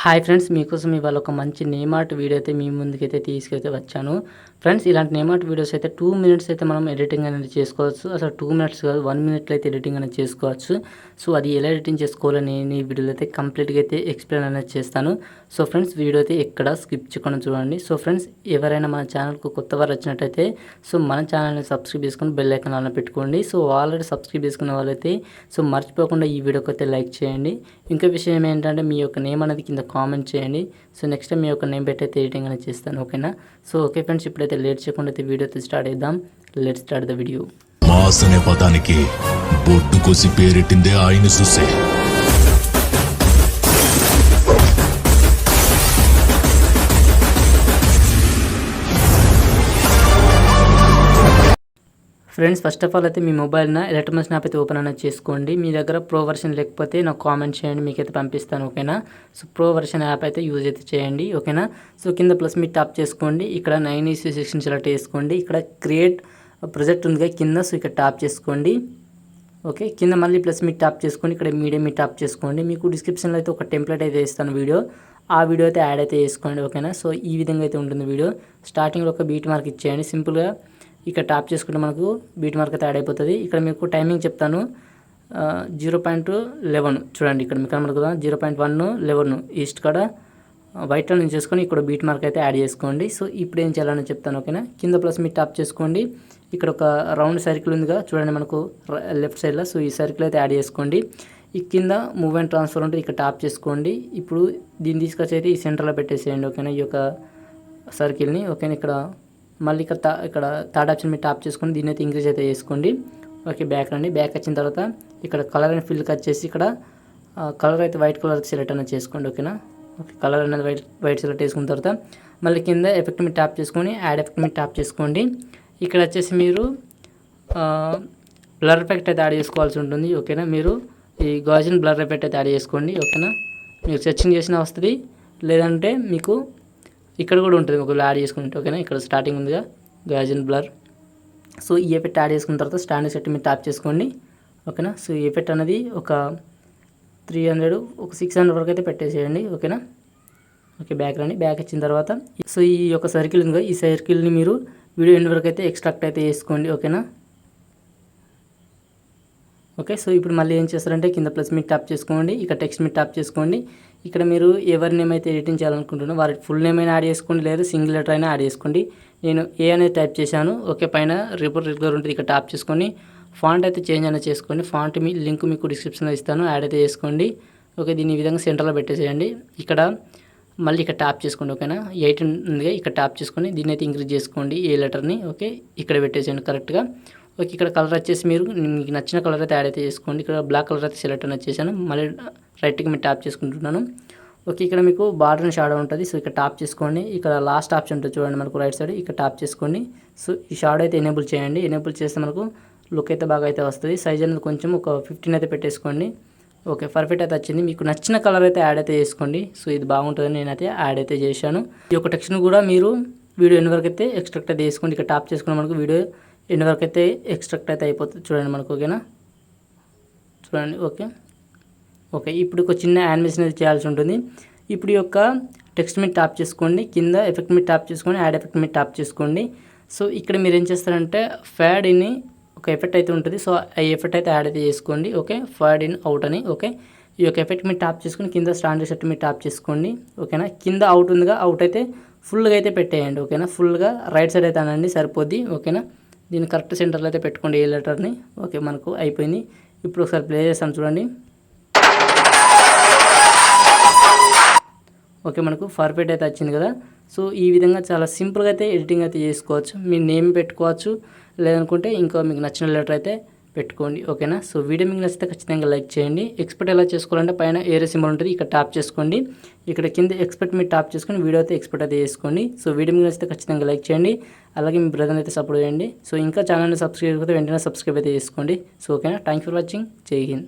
Hi friends, మీకోసం ఇవాళ ఒక మంచి నేమ్ ఆర్ట్ వీడియో అయితే మీ ముందుకైతే తీసుకైతే వచ్చాను. ఫ్రెండ్స్, ఇలాంటి నేమ్ ఆర్ట్ వీడియోస్ అయితే 2 మినిట్స్ అయితే మనం ఎడిటింగ్ అనేది చేసుకోవచ్చు. అసలు 2 మినిట్స్ కాదు, 1 మినిట్లో అయితే ఎడిటింగ్ అనేది చేసుకోవచ్చు. సో అది ఎలా ఎడిటింగ్ చేసుకోవాలని నేను ఈ వీడియోలో అయితే కంప్లీట్గా అయితే ఎక్స్ప్లెయిన్ అనేది చేస్తాను. సో ఫ్రెండ్స్, వీడియో అయితే ఎక్కడ స్కిప్ చేయకుండా చూడండి. సో ఫ్రెండ్స్, ఎవరైనా మన ఛానల్కు కొత్త వారు వచ్చినట్టయితే సో మన ఛానల్ని సబ్స్క్రైబ్ చేసుకొని బెల్ ఐకాన్ ఆన్ పెట్టుకోండి. సో ఆల్రెడీ సబ్స్క్రైబ్ చేసుకున్న వాళ్ళైతే సో మర్చిపోకుండా ఈ వీడియోకి అయితే లైక్ చేయండి. ఇంకో విషయం ఏంటంటే మీ యొక్క నేమ్ అనేది కింద కామెంట్ చేయండి. సో నెక్స్ట్ టైం మీ యొక్క నేమ్ పెట్టి అయితే ఎడిటింగ్ అనేది చేస్తాను, ఓకేనా? సో ఓకే ఫ్రెండ్స్, ఇప్పుడైతే లేట్ చేయకుండా అయితే వీడియో అయితే స్టార్ట్ చేద్దాం. Let start the video. Mass అనే పదానికి బొట్టు కోసి పేరెట్టిందే ఆయన చూసే. ఫ్రెండ్స్, ఫస్ట్ ఆఫ్ ఆల్ అయితే మీ మొబైల్న ఎలక్ట్రానిక్ స్నాప్ అయితే ఓపెన్ అనేది చేసుకోండి. మీ దగ్గర ప్రో వర్షన్ లేకపోతే నాకు కామెంట్ చేయండి, మీకైతే పంపిస్తాను, ఓకేనా? సో ప్రో వర్షన్ యాప్ అయితే యూజ్ అయితే చేయండి, ఓకేనా? సో కింద ప్లస్ మీ ట్యాప్ చేసుకోండి. ఇక్కడ 9:16 సెలెక్ట్ చేసుకోండి. ఇక్కడ క్రియేట్ ప్రొజెక్ట్ ఉంది కింద, సో ఇక్కడ ట్యాప్ చేసుకోండి. ఓకే, కింద మళ్ళీ ప్లస్ మీ ట్యాప్ చేసుకోండి. ఇక్కడ మీడియం మీ ట్యాప్ చేసుకోండి. మీకు డిస్క్రిప్షన్లో అయితే ఒక టెంప్లెట్ అయితే ఇస్తాను వీడియో, ఆ వీడియో అయితే యాడ్ అయితే చేసుకోండి, ఓకేనా? సో ఈ విధంగా అయితే ఉంటుంది వీడియో. స్టార్టింగ్లో ఒక బీట్ మార్క్ ఇచ్చేయండి సింపుల్గా. ఇక్కడ ట్యాప్ చేసుకుంటే మనకు బీట్ మార్క్ అయితే యాడ్ అయిపోతుంది. ఇక్కడ మీకు టైమింగ్ చెప్తాను, 0.11 చూడండి. ఇక్కడ మీకు కనబడుతుందా 0.111 ఈస్ట్ కాడ వైట్ నుంచి చేసుకొని ఇక్కడ బీట్ మార్క్ అయితే యాడ్ చేసుకోండి. సో ఇప్పుడు ఏం చేయాలని చెప్తాను, ఓకేనా? కింద ప్లస్ మీరు ట్యాప్ చేసుకోండి. ఇక్కడ ఒక రౌండ్ సర్కిల్ ఉందిగా చూడండి మనకు లెఫ్ట్ సైడ్లో. సో ఈ సర్కిల్ అయితే యాడ్ చేసుకోండి. ఈ కింద మూవ్ అండ్ ట్రాన్స్ఫర్ ఉంటుంది, ఇక్కడ ట్యాప్ చేసుకోండి. ఇప్పుడు దీన్ని తీసుకొచ్చి అయితే ఈ సెంటర్లో పెట్టేసేయండి, ఓకేనా? ఈ యొక్క సర్కిల్ని, ఓకేనా? ఇక్కడ మళ్ళీ ఇక్కడ థర్డ్ ఆప్షన్ మీరు ట్యాప్ చేసుకొని దీన్ని అయితే ఇంక్రీజ్ అయితే చేసుకోండి. ఓకే, బ్యాక్ రండి. బ్యాక్ వచ్చిన తర్వాత ఇక్కడ కలర్ అండ్ ఫిల్కి వచ్చేసి ఇక్కడ కలర్ అయితే వైట్ కలర్ సెలెక్ట్ అనేది చేసుకోండి, ఓకేనా? ఓకే, కలర్ అనేది వైట్ సెలెక్ట్ చేసుకున్న తర్వాత మళ్ళీ కింద ఎఫెక్ట్ మీద ట్యాప్ చేసుకొని యాడ్ ఎఫెక్ట్ మీద ట్యాప్ చేసుకోండి. ఇక్కడ వచ్చేసి మీరు బ్లర్ ఎఫెక్ట్ అయితే యాడ్ చేసుకోవాల్సి ఉంటుంది, ఓకేనా? మీరు ఈ గాజియన్ బ్లర్ ఎఫెక్ట్ అయితే యాడ్ చేసుకోండి, ఓకేనా? మీరు సెర్చింగ్ చేసినా వస్తుంది, లేదంటే మీకు ఇక్కడ కూడా ఉంటుంది ఒకవేళ యాడ్ చేసుకుంటే, ఓకేనా? ఇక్కడ స్టార్టింగ్ ఉందిగా గాజియన్ బ్లర్. సో ఈ ఎఫెక్ట్ యాడ్ చేసుకున్న తర్వాత స్టాండర్డ్ సెట్ మీద ట్యాప్ చేసుకోండి, ఓకేనా? సో ఈ ఎఫెక్ట్ అనేది ఒక 300 ఒక 600 వరకు అయితే పెట్టేసేయండి, ఓకేనా? ఓకే, బ్యాక్ రండి. బ్యాక్ వచ్చిన తర్వాత సో ఈ యొక్క సర్కిల్ ఉందిగా, ఈ సర్కిల్ని మీరు వీడియో ఎండ్ వరకు అయితే ఎక్స్ట్రాక్ట్ అయితే చేసుకోండి, ఓకేనా? ఓకే, సో ఇప్పుడు మళ్ళీ ఏం చేస్తారంటే కింద ప్లస్ మీద ట్యాప్ చేసుకోండి. ఇక్కడ టెక్స్ట్ మీద ట్యాప్ చేసుకోండి. ఇక్కడ మీరు ఎవరి నేమ్ అయితే ఎడిటింగ్ చేయాలనుకుంటున్నారో వారి ఫుల్ నేమ్ అయినా యాడ్ చేసుకోండి, లేదా సింగిల్ లెటర్ అయినా యాడ్ చేసుకోండి. నేను ఏ అనేది టైప్ చేశాను, ఓకే. పైన రెగ్యులర్ ఉంటుంది, ఇక్కడ ట్యాప్ చేసుకొని ఫాంట్ అయితే చేంజ్ అనేది చేసుకోండి. ఫాంట్ మీ లింక్ మీకు డిస్క్రిప్షన్లో ఇస్తాను, యాడ్ అయితే చేసుకోండి. ఓకే, దీన్ని ఈ విధంగా సెంటర్లో పెట్టేసేయండి. ఇక్కడ మళ్ళీ ఇక్కడ ట్యాప్ చేసుకోండి, ఓకేనా? 8 ఉందిగా, ఇక్కడ ట్యాప్ చేసుకొని దీన్ని అయితే ఇంక్రీజ్ చేసుకోండి ఏ లెటర్ని, ఓకే? ఇక్కడ పెట్టేసేయండి కరెక్ట్గా. ఓకే, ఇక్కడ కలర్ వచ్చేసి మీరు మీకు నచ్చిన కలర్ అయితే యాడ్ అయితే చేసుకోండి. ఇక్కడ బ్లాక్ కలర్ అయితే సెలెక్ట్ అనేది చేశాను. మళ్ళీ రైట్కి మీరు ట్యాప్ చేసుకుంటున్నాను. ఓకే, ఇక్కడ మీకు బార్డర్ అండ్ షాడో ఉంటుంది, సో ఇక్కడ ట్యాప్ చేసుకోండి. ఇక్కడ లాస్ట్ ఆప్షన్ ఉంటుంది చూడండి మనకు రైట్ సైడ్, ఇక్కడ ట్యాప్ చేసుకోండి. సో ఈ షాడో అయితే ఎనేబుల్ చేయండి. ఎనేబుల్ చేస్తే మనకు లుక్ అయితే బాగా అయితే వస్తుంది. సైజ్ అనేది కొంచెం ఒక 15 అయితే పెట్టేసుకోండి. ఓకే, పర్ఫెక్ట్ అయితే వచ్చింది. మీకు నచ్చిన కలర్ అయితే యాడ్ అయితే చేసుకోండి. సో ఇది బాగుంటుందని నేనైతే యాడ్ అయితే చేశాను. ఈ యొక్క టెక్స్ట్ని కూడా మీరు వీడియో ఎన్ని వరకు అయితే ఎక్స్ట్రాక్ట్ అయితే చేసుకోండి. ఇక్కడ ట్యాప్ చేసుకుని మనకు వీడియో ఎన్ని వరకు అయితే ఎక్స్ట్రాక్ట్ అయితే అయిపోతుంది చూడండి మనకు, ఓకేనా? చూడండి, ఓకే. ఓకే, ఇప్పుడు ఒక చిన్న యానిమేషన్ అయితే చేయాల్సి ఉంటుంది. ఇప్పుడు ఈ యొక్క టెక్స్ట్ మీద ట్యాప్ చేసుకోండి. కింద ఎఫెక్ట్ మీద ట్యాప్ చేసుకొని యాడ్ ఎఫెక్ట్ మీద ట్యాప్ చేసుకోండి. సో ఇక్కడ మీరు ఏం చేస్తారంటే ఫ్యాడ్ ఇన్ ఒక ఎఫెక్ట్ అయితే ఉంటుంది, సో ఆ ఎఫెక్ట్ అయితే యాడ్ అయితే చేసుకోండి, ఓకే? ఫ్యాడ్ ఇన్ అవుట్ అని, ఓకే? ఈ యొక్క ఎఫెక్ట్ మీద ట్యాప్ చేసుకొని కింద స్టాండర్డ్ సెట్ మీద ట్యాప్ చేసుకోండి, ఓకేనా? కింద అవుట్ ఉందిగా, అవుట్ అయితే ఫుల్గా అయితే పెట్టేయండి, ఓకేనా? ఫుల్గా రైట్ సైడ్ అయితే అనండి, సరిపోద్ది, ఓకేనా? దీన్ని కరెక్ట్ సెంటర్లో అయితే పెట్టుకోండి ఏ లెటర్ని. ఓకే, మనకు అయిపోయింది. ఇప్పుడు ఒకసారి ప్లే చేస్తాం చూడండి. ఓకే, మనకు పర్ఫెక్ట్ అయితే వచ్చింది కదా. సో ఈ విధంగా చాలా సింపుల్గా అయితే ఎడిటింగ్ అయితే చేసుకోవచ్చు. మీ నేమ్ పెట్టుకోవచ్చు, లేదనుకుంటే ఇంకా మీకు నచ్చిన లెటర్ అయితే పెట్టుకోండి, ఓకేనా? సో వీడియో మీకు నచ్చితే ఖచ్చితంగా లైక్ చేయండి. ఎక్స్పెక్ట్ ఎలా చేసుకోవాలంటే పైన ఏరే సింబల్ ఉంటుంది, ఇక్కడ ట్యాప్ చేసుకోండి. ఇక్కడ కింద ఎక్స్పెక్ట్ మీరు ట్యాప్ చేసుకొని వీడియో అయితే ఎక్స్పెక్ట్ అయితే చేసుకోండి. సో వీడియో మీకు నచ్చితే ఖచ్చితంగా లైక్ చేయండి, అలాగే మీ బ్రదర్ని అయితే సపోర్ట్ చేయండి. సో ఇంకా ఛానల్ని సబ్స్క్రైబ్ అయితే వెంటనే సబ్స్క్రైబ్ అయితే చేసుకోండి. సో ఓకేనా? Thank for watching. జై హింద్.